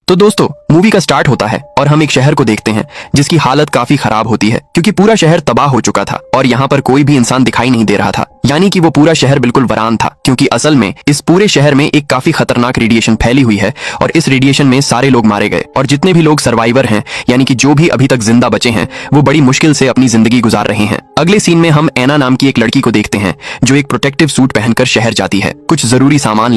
तो दोस्तों, मूवी का स्टार्ट होता है और हम एक शहर को देखते हैं जिसकी हालत काफी खराब होती है क्योंकि पूरा शहर तबाह हो चुका था और यहाँ पर कोई भी इंसान दिखाई नहीं दे रहा था। यानी कि वो पूरा शहर बिल्कुल वीरान था क्योंकि असल में इस पूरे शहर में एक काफी खतरनाक रेडिएशन फैली हुई है और इस रेडिएशन में सारे लोग मारे गए और जितने भी लोग सर्वाइवर हैं, यानी कि जो भी अभी तक जिंदा बचे हैं, वो बड़ी मुश्किल से अपनी जिंदगी गुजार रहे हैं। अगले सीन में हम एना नाम की एक लड़की को देखते हैं जो एक प्रोटेक्टिव सूट पहनकर शहर जाती है। कुछ जरूरी सामान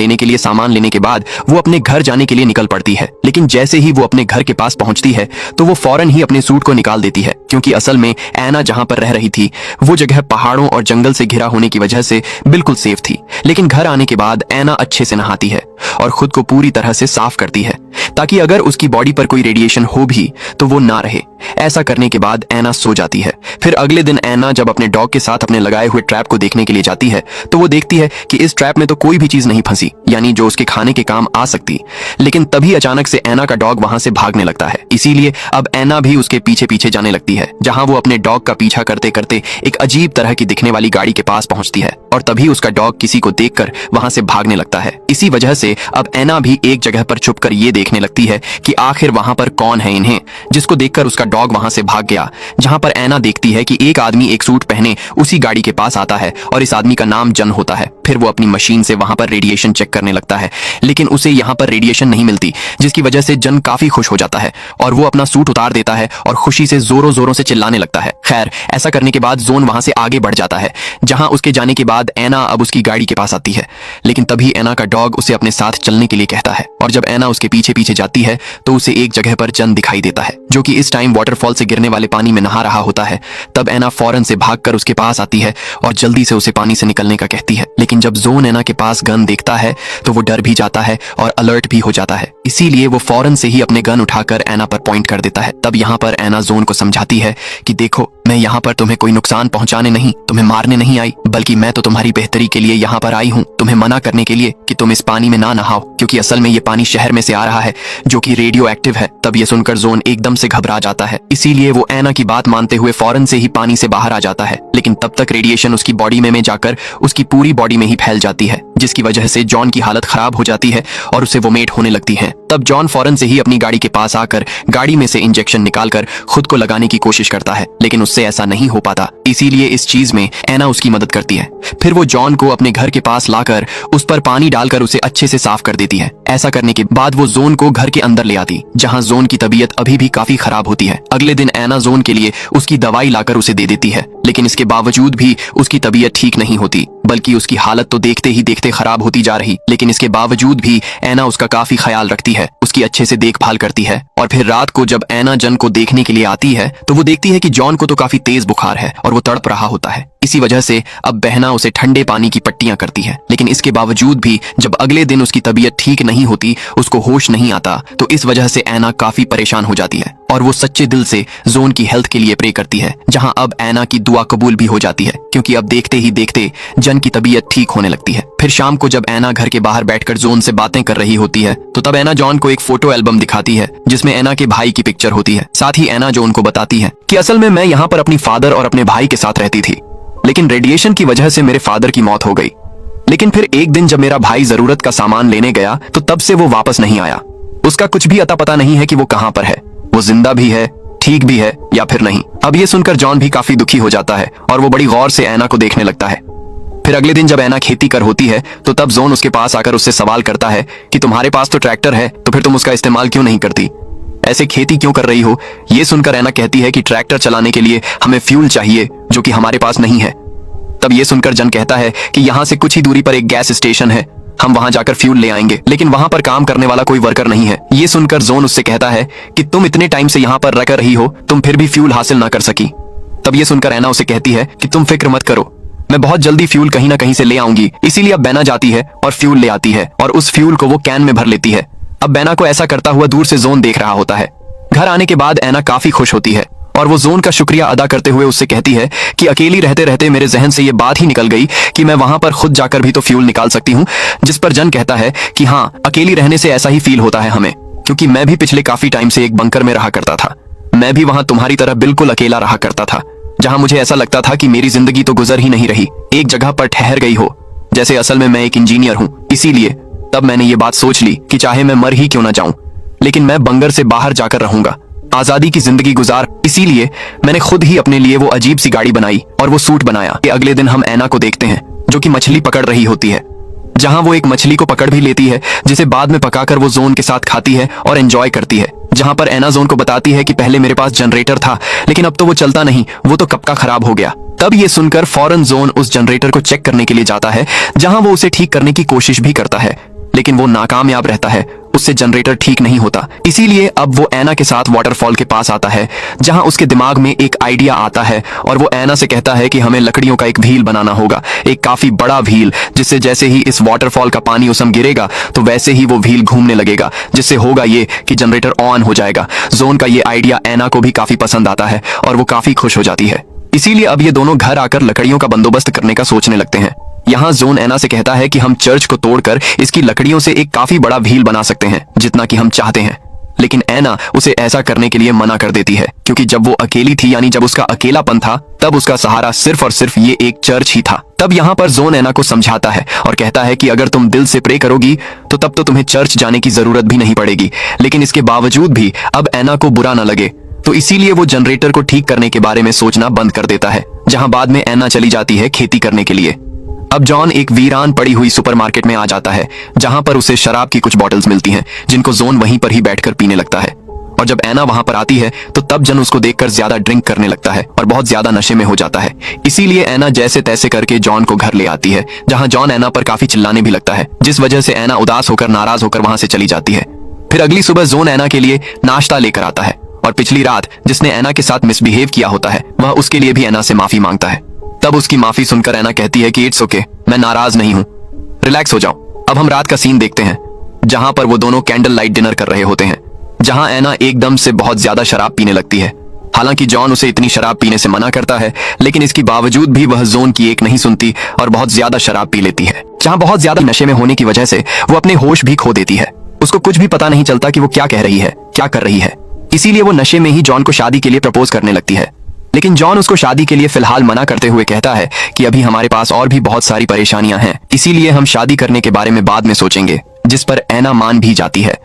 लेने के बाद वो अपने घर जाने के लिए निकल पड़ती है, लेकिन जैसे ही वो अपने घर के पास पहुंचती है तो वो फौरन ही अपने सूट को निकाल देती है क्योंकि असल में एना जहां पर रह रही थी वो जगह पहाड़ों और जंगल से घिरा होने की वजह से बिल्कुल सेफ थी। लेकिन घर आने के बाद एना अच्छे से नहाती है और खुद को पूरी तरह से साफ करती है ताकि अगर उसकी बॉडी पर कोई रेडिएशन हो भी तो वो ना रहे। ऐसा करने के बाद एना सो जाती है। फिर अगले दिन एना जब अपने डॉग के साथ अपने लगाए हुए ट्रैप को देखने के लिए जाती है तो वो देखती है कि इस ट्रैप में तो कोई भी चीज नहीं फंसी, यानी जो उसके खाने के काम आ सकती। लेकिन तभी अचानक से एना का डॉग वहां से भागने लगता है, इसीलिए अब एना भी उसके पीछे पीछे जाने लगती है, जहां वो अपने डॉग का पीछा करते करते एक अजीब तरह की दिखने वाली गाड़ी के पास पहुंचती है और तभी उसका डॉग किसी को देखकर वहां से भागने लगता है। इसी वजह से अब एना भी एक जगह पर छुपकर ये देखने लगती है कि आखिर वहां पर कौन है इन्हें, जिसको देखकर उसका डॉग वहां से भाग गया। जहां पर एना देखती है कि एक आदमी एक सूट पहने उसी गाड़ी के पास आता है और इस आदमी का नाम जन होता है। फिर वो अपनी मशीन से वहां पर रेडिएशन चेक करने लगता है, लेकिन उसे यहाँ पर रेडिएशन नहीं मिलती, जिसकी वजह से जन काफी खुश हो जाता है और वो अपना सूट उतार देता है और खुशी से जोरों जोरों से चिल्लाने लगता है। खैर, ऐसा करने के बाद जोन वहां से आगे बढ़ जाता है, जहां उसके जाने के बाद एना अब उसकी गाड़ी के पास आती है। लेकिन तभी एना का डॉग उसे अपने साथ चलने के लिए कहता है और जब एना उसके पीछे पीछे जाती है तो उसे एक जगह पर जन दिखाई देता है जो कि इस टाइम वाटरफॉल से गिरने वाले पानी में नहा रहा होता है। तब एना फौरन से भागकर उसके पास आती है और जल्दी से उसे पानी से निकलने का कहती है। लेकिन जब जोन एना के पास गन देखता है तो वो डर भी जाता है और अलर्ट भी हो जाता है, इसीलिए वो फौरन से ही अपने गन उठाकर एना पर पॉइंट कर देता है। तब यहाँ पर एना जोन को समझाती है कि देखो, मैं यहाँ पर तुम्हें कोई नुकसान पहुंचाने नहीं, तुम्हें मारने नहीं आई, बल्कि मैं तो तुम्हारी बेहतरी के लिए यहाँ पर आई हूँ, तुम्हें मना करने के लिए कि तुम इस पानी में ना नहाओ, क्योंकि असल में ये पानी शहर में से आ रहा है जो कि रेडियो एक्टिव है। तब ये सुनकर जोन एकदम से घबरा जाता है, इसीलिए वो एना की बात मानते हुए फौरन से ही पानी से बाहर आ जाता है। लेकिन तब तक रेडिएशन उसकी बॉडी में जाकर उसकी पूरी बॉडी में ही फैल जाती है, जिसकी वजह से जॉन की हालत खराब हो जाती है और उसे वोमेट होने लगती है। तब जॉन फौरन से ही अपनी गाड़ी के पास आकर गाड़ी में से इंजेक्शन निकालकर खुद को लगाने की कोशिश करता है, लेकिन उससे ऐसा नहीं हो पाता, इसीलिए इस चीज में एना उसकी मदद करती है। फिर वो जॉन को अपने घर के पास लाकर उस पर पानी डालकर उसे अच्छे से साफ कर देती है। ऐसा करने के बाद वो जोन को घर के अंदर ले आती, जहां जोन की तबीयत अभी भी काफी खराब होती है। अगले दिन एना जोन के लिए उसकी दवाई लाकर उसे दे देती है, लेकिन इसके बावजूद भी उसकी तबीयत ठीक नहीं होती, बल्कि उसकी हालत तो देखते ही देखते खराब होती जा रही। लेकिन इसके बावजूद भी एना उसका काफी ख्याल रखती है, उसकी अच्छे से देखभाल करती है। और फिर रात को जब एना जन को देखने के लिए आती है तो वो देखती है कि जॉन को तो काफी तेज बुखार है और वो तड़प रहा होता है। इसी वजह से अब बहना उसे ठंडे पानी की पट्टियां करती है, लेकिन इसके बावजूद भी जब अगले दिन उसकी तबीयत ठीक नहीं होती, उसको होश नहीं आता, तो इस वजह से एना काफी परेशान हो जाती है और वो सच्चे दिल से जोन की हेल्थ के लिए प्रे करती है, जहां अब एना की दुआ कबूल भी हो जाती है क्योंकि अब देखते ही देखते जन की तबीयत ठीक होने लगती है। फिर शाम को जब एना घर के बाहर बैठकर जोन से बातें कर रही होती है तो तब एना जॉन को एक फोटो एल्बम दिखाती है जिसमें एना के भाई की पिक्चर होती है। साथ ही एना जॉन को बताती है कि असल में मैं यहाँ पर अपनी फादर और अपने भाई के साथ रहती थी, लेकिन रेडिएशन की वजह से मेरे फादर की मौत हो गई। लेकिन फिर एक दिन जब मेरा भाई जरूरत का सामान लेने गया तो तब से वो वापस नहीं आया। उसका कुछ भी अता पता नहीं है कि वो कहां पर है, वो जिंदा भी है, ठीक भी है या फिर नहीं। अब ये सुनकर जॉन भी काफी दुखी हो जाता है और वो बड़ी गौर से एना को देखने लगता है। फिर अगले दिन जब एना खेती कर होती है तो तब जोन उसके पास आकर उससे सवाल करता है कि तुम्हारे पास तो ट्रैक्टर है, तो फिर तुम उसका इस्तेमाल क्यों नहीं करती, ऐसे खेती क्यों कर रही हो। ये सुनकर एना कहती है कि ट्रैक्टर चलाने के लिए हमें फ्यूल चाहिए जो कि हमारे पास नहीं है। तब ये सुनकर जन कहता है कि यहाँ से कुछ ही दूरी पर एक गैस स्टेशन है, हम वहां जाकर फ्यूल ले आएंगे, लेकिन वहां पर काम करने वाला कोई वर्कर नहीं है। ये सुनकर जोन उससे कहता है कि तुम इतने टाइम से यहाँ पर रह रही हो, तुम फिर भी फ्यूल हासिल ना कर सकी। तब ये सुनकर एना उसे कहती है कि तुम फिक्र मत करो, मैं बहुत जल्दी फ्यूल कहीं ना कहीं से ले आऊंगी। इसीलिए अब बैना जाती है और फ्यूल ले आती है और उस फ्यूल को वो कैन में भर लेती है। अब बैना को ऐसा करता हुआ दूर से जोन देख रहा होता है। घर आने के बाद एना काफी खुश होती है और वो जोन का शुक्रिया अदा करते हुए उससे कहती है कि अकेली रहते रहते मेरे जहन से ये बात ही निकल गई कि मैं वहां पर खुद जाकर भी तो फ्यूल निकाल सकती हूँ। जिस पर जन कहता है कि हाँ, अकेली रहने से ऐसा ही फील होता है हमें, क्योंकि मैं भी पिछले काफी टाइम से एक बंकर में रहा करता था। मैं भी वहां तुम्हारी तरह बिल्कुल अकेला रहा करता था, जहां मुझे ऐसा लगता था कि मेरी जिंदगी तो गुजर ही नहीं रही, एक जगह पर ठहर गई हो, जैसे असल में मैं एक इंजीनियर हूँ। इसीलिए तब मैंने ये बात सोच ली कि चाहे मैं मर ही क्यों ना जाऊं, लेकिन मैं बंगर से बाहर जाकर रहूंगा, आजादी की जिंदगी गुजार। इसीलिए मैंने खुद ही अपने लिए वो अजीब सी गाड़ी बनाई और वो सूट बनाया। अगले दिन हम ऐना को देखते हैं जो कि मछली पकड़ रही होती है, जहां वो एक मछली को पकड़ भी लेती है जिसे बाद में पकाकर वो जोन के साथ खाती है और एंजॉय करती है। जहां पर ऐना जोन को बताती है कि पहले मेरे पास जनरेटर था लेकिन अब तो वो चलता नहीं, वो तो कब का खराब हो गया। तब ये सुनकर फौरन जोन उस जनरेटर को चेक करने के लिए जाता है, जहां वो उसे ठीक करने की कोशिश भी करता है लेकिन वो नाकामयाब रहता है, उससे जनरेटर ठीक नहीं होता। इसीलिए अब वो ऐना के साथ वाटरफॉल के पास आता है, जहां उसके दिमाग में एक आइडिया आता है और वो ऐना से कहता है कि हमें लकड़ियों का एक व्हील बनाना होगा, एक काफी बड़ा व्हील, जिससे जैसे ही इस वाटरफॉल का पानी उसम गिरेगा तो वैसे ही वो व्हील घूमने लगेगा, जिससे होगा ये कि जनरेटर ऑन हो जाएगा। जोन का ये आइडिया ऐना को भी काफी पसंद आता है और वो काफी खुश हो जाती है। इसीलिए अब ये दोनों घर आकर लकड़ियों का बंदोबस्त करने का सोचने लगते हैं। यहाँ जोन ऐना से कहता है कि हम चर्च को तोड़कर इसकी लकड़ियों से एक काफी बड़ा व्हील बना सकते हैं जितना कि हम चाहते हैं, लेकिन ऐना उसे ऐसा करने के लिए मना कर देती है, क्योंकि जब वो अकेली थी, यानी जब उसका अकेलापन था, तब उसका सहारा सिर्फ और सिर्फ ये एक चर्च ही था। तब यहाँ पर जोन ऐना को समझाता है और कहता है कि अगर तुम दिल से प्रे करोगी तो तब तो तुम्हें चर्च जाने की जरूरत भी नहीं पड़ेगी। लेकिन इसके बावजूद भी अब ऐना को बुरा न लगे, तो इसीलिए वो जनरेटर को ठीक करने के बारे में सोचना बंद कर देता है, जहां बाद में ऐना चली जाती है खेती करने के लिए। अब जॉन एक वीरान पड़ी हुई सुपरमार्केट में आ जाता है, जहां पर उसे शराब की कुछ बॉटल्स मिलती हैं, जिनको जोन वहीं पर ही बैठकर पीने लगता है। और जब ऐना वहां पर आती है तो तब जन उसको देखकर ज्यादा ड्रिंक करने लगता है और बहुत ज्यादा नशे में हो जाता है। इसीलिए ऐना जैसे तैसे करके जॉन को घर ले आती है, जहां जॉन ऐना पर काफी चिल्लाने भी लगता है, जिस वजह से ऐना उदास होकर नाराज होकर वहां से चली जाती है। फिर अगली सुबह जोन ऐना के लिए नाश्ता लेकर आता है और पिछली रात जिसने ऐना के साथ मिसबिहेव किया होता है वह उसके लिए भी ऐना से माफी मांगता है। तब उसकी माफी सुनकर ऐना कहती है कि इट्स ओके, मैं नाराज नहीं हूँ, रिलैक्स हो जाओ। अब हम रात का सीन देखते हैं, जहां पर वो दोनों कैंडल लाइट डिनर कर रहे होते हैं, जहां ऐना एकदम से बहुत ज्यादा शराब पीने लगती है। हालांकि जॉन उसे इतनी शराब पीने से मना करता है, लेकिन इसके बावजूद भी वह जोन की एक नहीं सुनती और बहुत ज्यादा शराब पी लेती है, जहां बहुत ज्यादा नशे में होने की वजह से वो अपने होश भी खो देती है। उसको कुछ भी पता नहीं चलता कि वो क्या कह रही है, क्या कर रही है। इसीलिए वो नशे में ही जॉन को शादी के लिए प्रपोज करने लगती है, लेकिन जॉन उसको शादी के लिए फिलहाल मना करते हुए कहता है कि अभी हमारे पास और भी बहुत सारी परेशानियां हैं, इसीलिए हम शादी करने के बारे में बाद में सोचेंगे, जिस पर ऐना मान भी जाती है।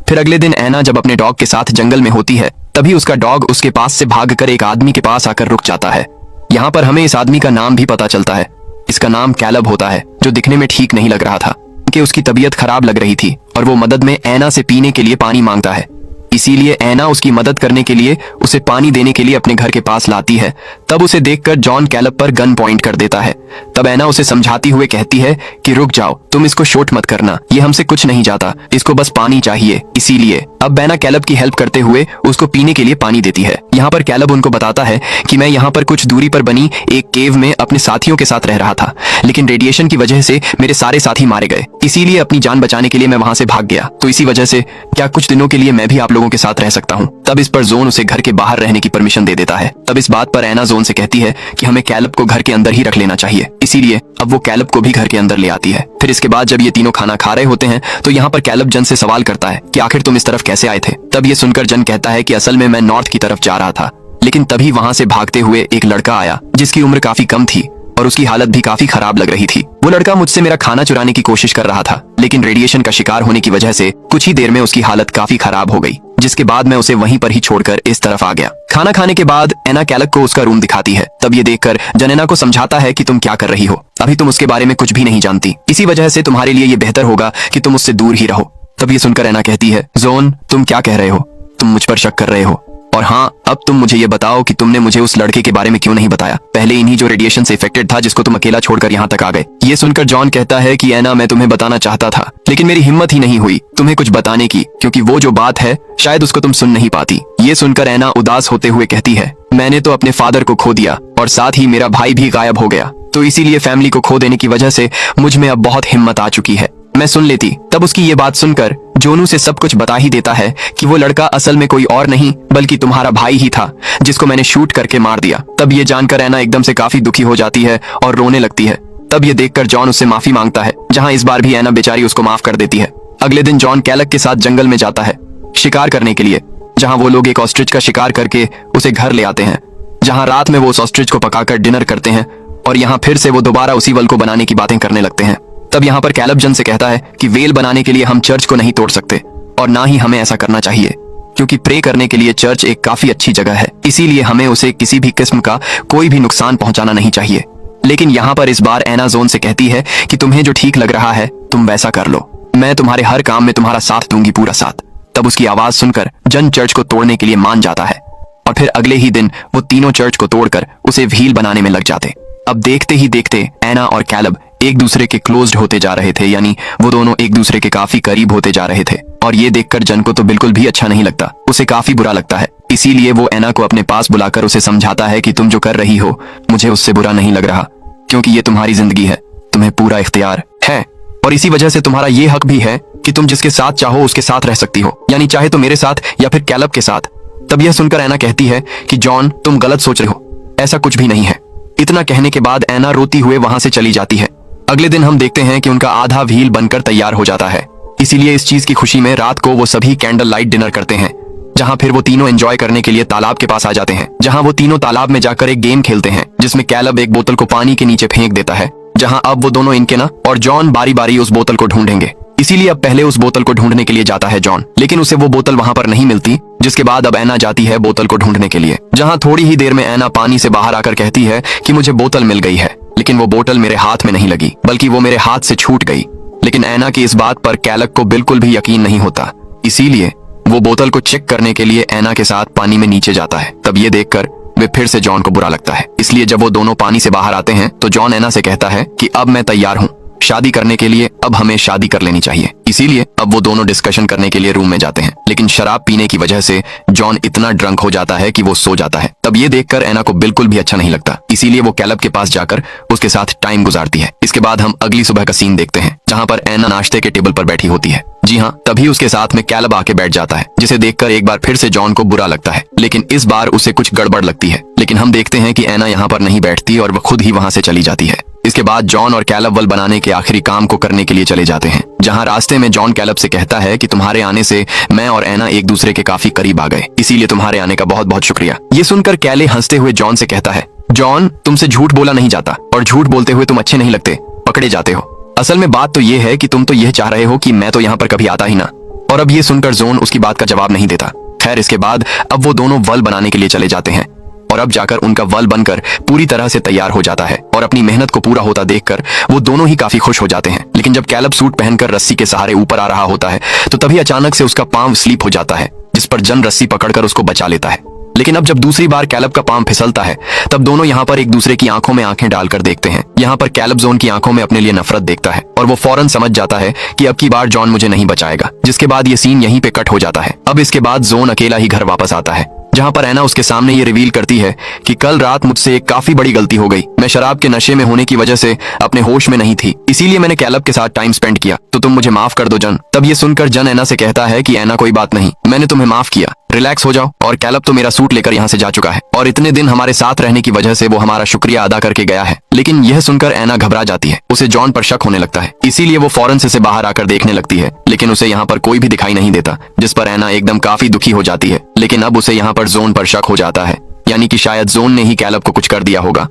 फिर अगले दिन ऐना जब अपने डॉग के साथ जंगल में होती है, तभी उसका डॉग उसके पास से भागकर एक आदमी के पास आकर रुक जाता है। यहाँ पर हमें इस आदमी का नाम भी पता चलता है। इसका नाम कैलब होता है, जो दिखने में ठीक नहीं लग रहा था, कि उसकी तबीयत खराब लग रही थी और वो मदद में ऐना से पीने के लिए पानी मांगता है। इसीलिए ऐना उसकी मदद करने के लिए उसे पानी देने के लिए अपने घर के पास लाती है। तब उसे देखकर जॉन कैलब पर गन पॉइंट कर देता है। तब ऐना उसे समझाती हुए कहती है कि रुक जाओ, तुम इसको शूट मत करना, ये हमसे कुछ नहीं चाहता, इसको बस पानी चाहिए। इसीलिए अब ऐना कैलब की हेल्प करते हुए उसको पीने के लिए पानी देती है। यहाँ पर कैलब उनको बताता है कि मैं यहाँ पर कुछ दूरी पर बनी एक केव में अपने साथियों के साथ रह रहा था, लेकिन रेडिएशन की वजह से मेरे सारे साथी मारे गए, इसीलिए अपनी जान बचाने के लिए मैं वहां से भाग गया। तो इसी वजह से क्या कुछ दिनों के लिए मैं भी आप लोगों के साथ रह सकता हूँ? तब इस पर जोन उसे घर के बाहर रहने की परमिशन दे देता है। तब इस बात पर ऐना जोन से कहती है कि हमें कैलब को घर के अंदर ही रख लेना चाहिए, इसीलिए अब वो कैलब को भी घर के अंदर ले आती है। फिर इसके बाद जब ये तीनों खाना खा रहे होते हैं तो यहाँ पर कैलब जन से सवाल करता है कि आखिर तुम इस तरफ कैसे आए थे? तब ये सुनकर जन कहता है कि असल में मैं नॉर्थ की तरफ जा रहा था, लेकिन तभी वहां से भागते हुए एक लड़का आया जिसकी उम्र काफी कम थी और उसकी हालत भी काफी खराब लग रही थी। वो लड़का मुझसे मेरा खाना चुराने की कोशिश कर रहा था, लेकिन रेडिएशन का शिकार होने की वजह से कुछ ही देर में उसकी हालत काफी खराब हो गई, जिसके बाद मैं उसे वहीं पर ही छोड़कर इस तरफ आ गया। खाना खाने के बाद ऐना कैलब को उसका रूम दिखाती है। तब ये देखकर जन ऐना को समझाता है कि तुम क्या कर रही हो, अभी तुम उसके बारे में कुछ भी नहीं जानती, इसी वजह से तुम्हारे लिए ये बेहतर होगा कि तुम उससे दूर ही रहो। तब ये सुनकर ऐना कहती है, जोन तुम क्या कह रहे हो? तुम मुझ पर शक कर रहे हो? और हाँ, अब तुम मुझे ये बताओ कि तुमने मुझे उस लड़के के बारे में क्यों नहीं बताया, पहले इन्हीं जो रेडिएशन से इफेक्टेड था, जिसको तुम अकेला छोड़कर यहाँ तक आ गए। ये सुनकर जॉन कहता है कि ऐना मैं तुम्हें बताना चाहता था, लेकिन मेरी हिम्मत ही नहीं हुई तुम्हें कुछ बताने की, क्योंकि वो जो बात है शायद उसको तुम सुन नहीं पाती। ये सुनकर ऐना उदास होते हुए कहती है, मैंने तो अपने फादर को खो दिया और साथ ही मेरा भाई भी गायब हो गया, तो इसीलिए फैमिली को खो देने की वजह से मुझ में अब बहुत हिम्मत आ चुकी है, मैं सुन लेती। तब उसकी ये बात सुनकर जोनू से सब कुछ बता ही देता है कि वो लड़का असल में कोई और नहीं बल्कि तुम्हारा भाई ही था, जिसको मैंने शूट करके मार दिया। तब ये जानकर ऐना एकदम से काफी दुखी हो जाती है और रोने लगती है। तब ये देखकर जॉन उससे माफी मांगता है, जहां इस बार भी ऐना बेचारी उसको माफ कर देती है। अगले दिन जॉन कैलब के साथ जंगल में जाता है शिकार करने के लिए, जहां वो लोग एक ऑस्ट्रिच का शिकार करके उसे घर ले आते हैं, जहां रात में वो उस ऑस्ट्रिच को पकाकर डिनर करते हैं और यहाँ फिर से वो दोबारा उसी वल को बनाने की बातें करने लगते हैं। तब यहाँ पर कैलब जन से कहता है कि वेल बनाने के लिए हम चर्च को नहीं तोड़ सकते और ना ही हमें ऐसा करना चाहिए, क्योंकि प्रे करने के लिए चर्च एक काफी अच्छी जगह है। इसीलिए हमें उसे किसी भी किस्म का कोई भी नुकसान पहुंचाना नहीं चाहिए। लेकिन यहाँ पर इस बार एना जोन से कहती है कि तुम्हें जो ठीक लग रहा है तुम वैसा कर लो, मैं तुम्हारे हर काम में तुम्हारा साथ दूंगी, पूरा साथ। तब उसकी आवाज सुनकर जन चर्च को तोड़ने के लिए मान जाता है और फिर अगले ही दिन वो तीनों चर्च को तोड़कर उसे व्हील बनाने में लग जाते। अब देखते ही देखते एना और कैलब एक दूसरे के क्लोज्ड होते जा रहे थे, यानी वो दोनों एक दूसरे के काफी करीब होते जा रहे थे। और ये देखकर जन को तो बिल्कुल भी अच्छा नहीं लगता, उसे काफी बुरा लगता है। इसीलिए वो एना को अपने पास बुलाकर उसे समझाता है कि तुम जो कर रही हो मुझे उससे बुरा नहीं लग रहा, क्योंकि ये तुम्हारी जिंदगी है, तुम्हें पूरा इख्तियार है और इसी वजह से तुम्हारा ये हक भी है कि तुम जिसके साथ चाहो उसके साथ रह सकती हो, यानी चाहे तो मेरे साथ या फिर कैलब के साथ। तब यह सुनकर एना कहती है कि जॉन तुम गलत सोच रहे हो, ऐसा कुछ भी नहीं है। इतना कहने के बाद एना रोती हुए वहां से चली जाती है। अगले दिन हम देखते हैं कि उनका आधा व्हील बनकर तैयार हो जाता है। इसीलिए इस चीज की खुशी में रात को वो सभी कैंडल लाइट डिनर करते हैं, जहां फिर वो तीनों एंजॉय करने के लिए तालाब के पास आ जाते हैं, जहां वो तीनों तालाब में जाकर एक गेम खेलते हैं जिसमें कैलब एक बोतल को पानी के नीचे फेंक देता है, जहां अब वो दोनों इनकेना और जॉन बारी बारी उस बोतल को ढूंढेंगे। इसीलिए अब पहले उस बोतल को ढूंढने के लिए जाता है जॉन, लेकिन उसे वो बोतल वहां पर नहीं मिलती, जिसके बाद अब एना जाती है बोतल को ढूंढने के लिए, जहां थोड़ी ही देर में एना पानी से बाहर आकर कहती है कि मुझे बोतल मिल गई है, लेकिन वो बोतल मेरे हाथ में नहीं लगी, बल्कि वो मेरे हाथ से छूट गई। लेकिन एना की इस बात पर कैलब को बिल्कुल भी यकीन नहीं होता, इसीलिए वो बोतल को चेक करने के लिए एना के साथ पानी में नीचे जाता है। तब ये देखकर वे फिर से जॉन को बुरा लगता है। इसलिए जब वो दोनों पानी से बाहर आते हैं तो जॉन एना से कहता है कि अब मैं तैयार हूँ शादी करने के लिए, अब हमें शादी कर लेनी चाहिए। इसीलिए अब वो दोनों डिस्कशन करने के लिए रूम में जाते हैं, लेकिन शराब पीने की वजह से जॉन इतना ड्रंक हो जाता है कि वो सो जाता है। तब ये देखकर एना को बिल्कुल भी अच्छा नहीं लगता, इसीलिए वो कैलब के पास जाकर उसके साथ टाइम गुजारती है। इसके बाद हम अगली सुबह का सीन देखते हैं, जहाँ पर एना नाश्ते के टेबल पर बैठी होती है। जी हाँ, तभी उसके साथ में कैलब आके बैठ जाता है, जिसे देखकर एक बार फिर से जॉन को बुरा लगता है, लेकिन इस बार उसे कुछ गड़बड़ लगती है। लेकिन हम देखते हैं कि एना यहाँ पर नहीं बैठती और वह खुद ही वहां से चली जाती है। इसके बाद जॉन और कैलब वल बनाने के आखिरी काम को करने के लिए चले जाते हैं, जहां रास्ते में जॉन कैलब से कहता है कि तुम्हारे आने से मैं और एना एक दूसरे के काफी करीब आ गए, इसीलिए तुम्हारे आने का बहुत बहुत शुक्रिया। ये सुनकर कैले हंसते हुए जॉन से कहता है, जॉन तुमसे झूठ बोला नहीं जाता और झूठ बोलते हुए तुम अच्छे नहीं लगते, पकड़े जाते हो। असल में बात तो ये है कि तुम तो यह चाह रहे हो कि मैं तो यहाँ पर कभी आता ही ना। और अब ये सुनकर जॉन उसकी बात का जवाब नहीं देता। खैर, इसके बाद अब वो दोनों वल बनाने के लिए चले जाते हैं और अब जाकर उनका वल बनकर पूरी तरह से तैयार हो जाता है और अपनी मेहनत को पूरा होता देखकर वो दोनों ही काफी खुश हो जाते हैं। लेकिन जब कैलब सूट पहनकर रस्सी के सहारे ऊपर आ रहा होता है तो तभी अचानक से उसका पांव स्लिप हो जाता है, जिस पर जन रस्सी पकड़कर उसको बचा लेता है। लेकिन अब जब दूसरी बार कैलब का पांव फिसलता है तब दोनों यहाँ पर एक दूसरे की आंखों में आंखें डालकर देखते हैं। यहाँ पर कैलब जॉन की आंखों में अपने लिए नफरत देखता है और वो फौरन समझ जाता है कि अब की बार जॉन मुझे नहीं बचाएगा, जिसके बाद ये सीन यहीं पे कट हो जाता है। अब इसके बाद जॉन अकेला ही घर वापस आता है, जहां पर एना उसके सामने ये रिवील करती है कि कल रात मुझसे एक काफी बड़ी गलती हो गई। मैं शराब के नशे में होने की वजह से अपने होश में नहीं थी, इसीलिए मैंने कैलब के साथ टाइम स्पेंड किया, तो तुम मुझे माफ कर दो जन। तब ये सुनकर जन एना से कहता है कि एना कोई बात नहीं, मैंने तुम्हें माफ किया, रिलैक्स हो जाओ। और कैलब तो मेरा सूट लेकर यहाँ से जा चुका है और इतने दिन हमारे साथ रहने की वजह से वो हमारा शुक्रिया अदा करके गया है। लेकिन यह सुनकर एना घबरा जाती है, उसे जॉन पर शक होने लगता है, इसीलिए वो फौरन से बाहर आकर देखने लगती है, लेकिन उसे यहाँ पर कोई भी दिखाई नहीं देता, जिस पर एना एकदम काफी दुखी हो जाती है। लेकिन अब उसे यहाँ पर जॉन पर शक हो जाता है, यानी कि शायद जॉन ने ही कैलब को कुछ कर दिया होगा।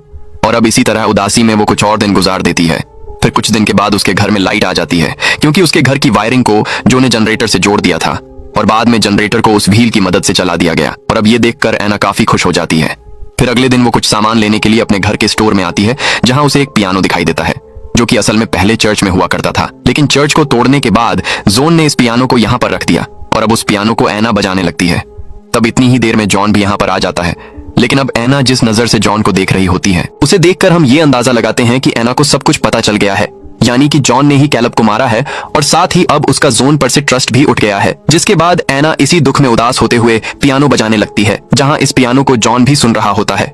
और अब इसी तरह उदासी में वो कुछ और दिन गुजार देती है। फिर कुछ दिन के बाद उसके घर में लाइट आ जाती है, क्योंकि उसके घर की वायरिंग को जो ने जनरेटर से जोड़ दिया था और बाद में जनरेटर को उस व्हील की मदद से चला दिया गया। और अब ये देखकर एना काफी खुश हो जाती है। फिर अगले दिन वो कुछ सामान लेने के लिए अपने घर के स्टोर में आती है, जहां उसे एक पियानो दिखाई देता है, जो कि असल में पहले चर्च में हुआ करता था। लेकिन चर्च को तोड़ने के बाद जॉन ने इस पियानो को यहाँ पर रख दिया और अब उस पियानो को एना बजाने लगती है। तब इतनी ही देर में जॉन भी यहाँ पर आ जाता है, लेकिन अब एना जिस नजर से जॉन को देख रही होती है, उसे देखकर हम ये अंदाजा लगाते हैं कि एना को सब कुछ पता चल गया है, यानी कि जॉन ने ही कैलब को मारा है और साथ ही अब उसका जॉन पर से ट्रस्ट भी उठ गया है। जिसके बाद एना इसी दुख में उदास होते हुए पियानो बजाने लगती है, जहां इस पियानो को जॉन भी सुन रहा होता है।